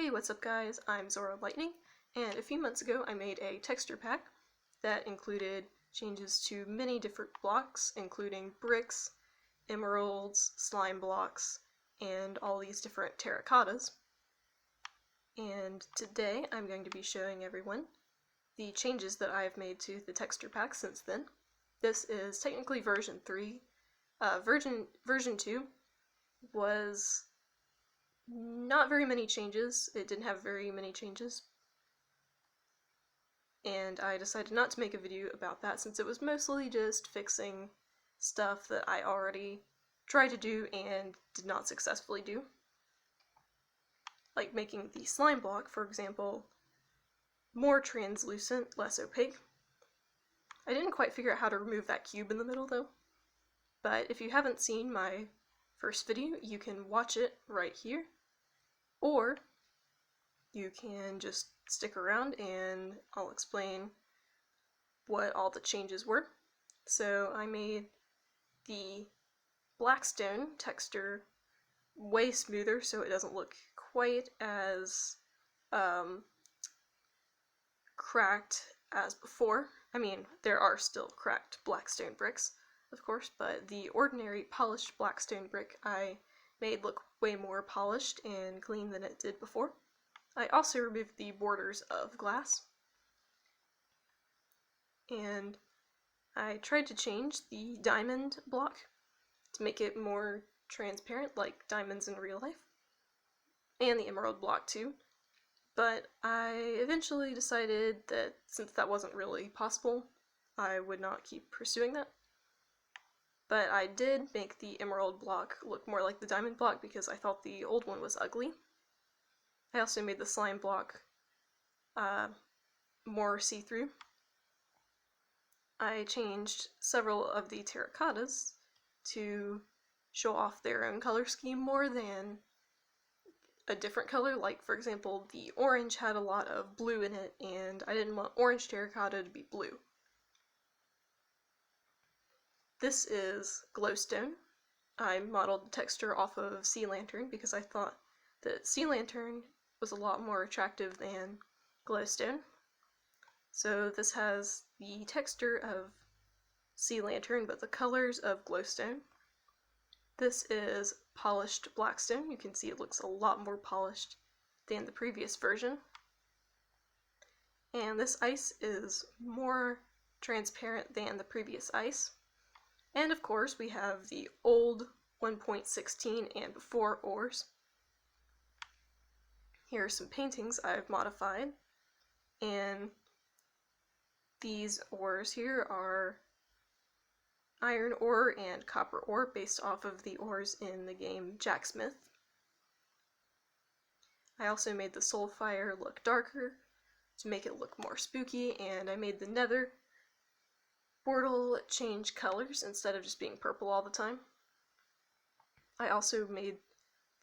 Hey, what's up guys? I'm ZoruaLightning, and a few months ago I made a texture pack that included changes to many different blocks, including bricks, emeralds, slime blocks, and all these different terracottas. And today I'm going to be showing everyone the changes that I've made to the texture pack since then. This is technically version 3. Version 2 was not very many changes. It didn't have very many changes. And I decided not to make a video about that since it was mostly just fixing stuff that I already tried to do and did not successfully do. Like making the slime block, for example, more translucent, less opaque. I didn't quite figure out how to remove that cube in the middle though. But if you haven't seen my first video, you can watch it right here. Or you can just stick around and I'll explain what all the changes were. So I made the blackstone texture way smoother so it doesn't look quite as cracked as before. I mean, there are still cracked blackstone bricks, of course, but the ordinary polished blackstone brick I made look way more polished and clean than it did before. I also removed the borders of glass, and I tried to change the diamond block to make it more transparent like diamonds in real life, and the emerald block too, but I eventually decided that since that wasn't really possible, I would not keep pursuing that. But I did make the emerald block look more like the diamond block because I thought the old one was ugly. I also made the slime block more see-through. I changed several of the terracottas to show off their own color scheme more than a different color. Like, for example, the orange had a lot of blue in it, and I didn't want orange terracotta to be blue. This is glowstone. I modeled the texture off of sea lantern because I thought that sea lantern was a lot more attractive than glowstone. So this has the texture of sea lantern but the colors of glowstone. This is polished blackstone. You can see it looks a lot more polished than the previous version. And this ice is more transparent than the previous ice. And of course we have the old 1.16 and before ores. Here are some paintings I've modified, and these ores here are iron ore and copper ore based off of the ores in the game Jacksmith. I also made the soulfire look darker to make it look more spooky, and I made the nether portal change colors instead of just being purple all the time. I also made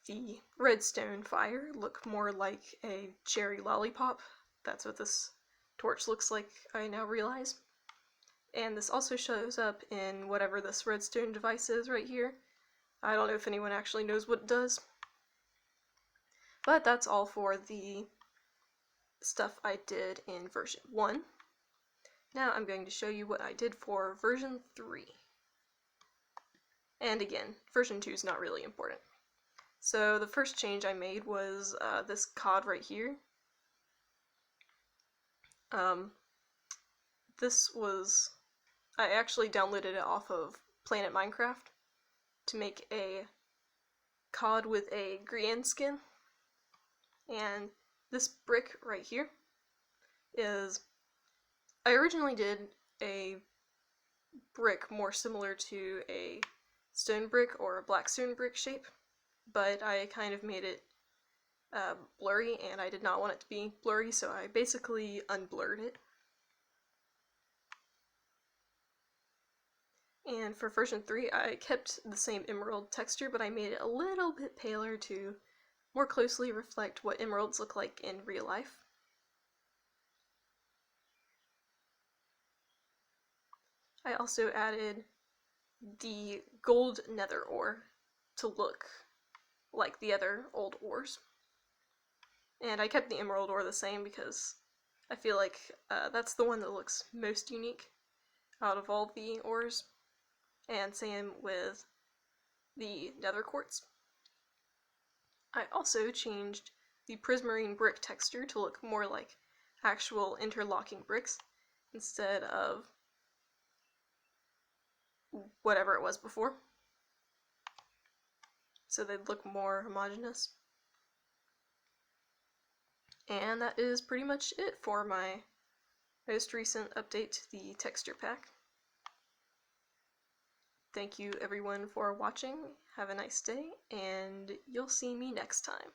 the redstone fire look more like a cherry lollipop. That's what this torch looks like, I now realize. And this also shows up in whatever this redstone device is right here. I don't know if anyone actually knows what it does. But that's all for the stuff I did in version 1. Now I'm going to show you what I did for version 3. And again, version 2 is not really important. So the first change I made was this cod right here. I actually downloaded it off of Planet Minecraft to make a cod with a Grian skin. And this brick right here is, I originally did a brick more similar to a stone brick or a blackstone brick shape, but I kind of made it blurry, and I did not want it to be blurry, so I basically unblurred it. And for version 3, I kept the same emerald texture, but I made it a little bit paler to more closely reflect what emeralds look like in real life. I also added the gold nether ore to look like the other old ores. And I kept the emerald ore the same because I feel like that's the one that looks most unique out of all the ores. And same with the nether quartz. I also changed the prismarine brick texture to look more like actual interlocking bricks instead of whatever it was before, so they'd look more homogeneous. And that is pretty much it for my most recent update to the texture pack. Thank you everyone for watching, have a nice day, and you'll see me next time.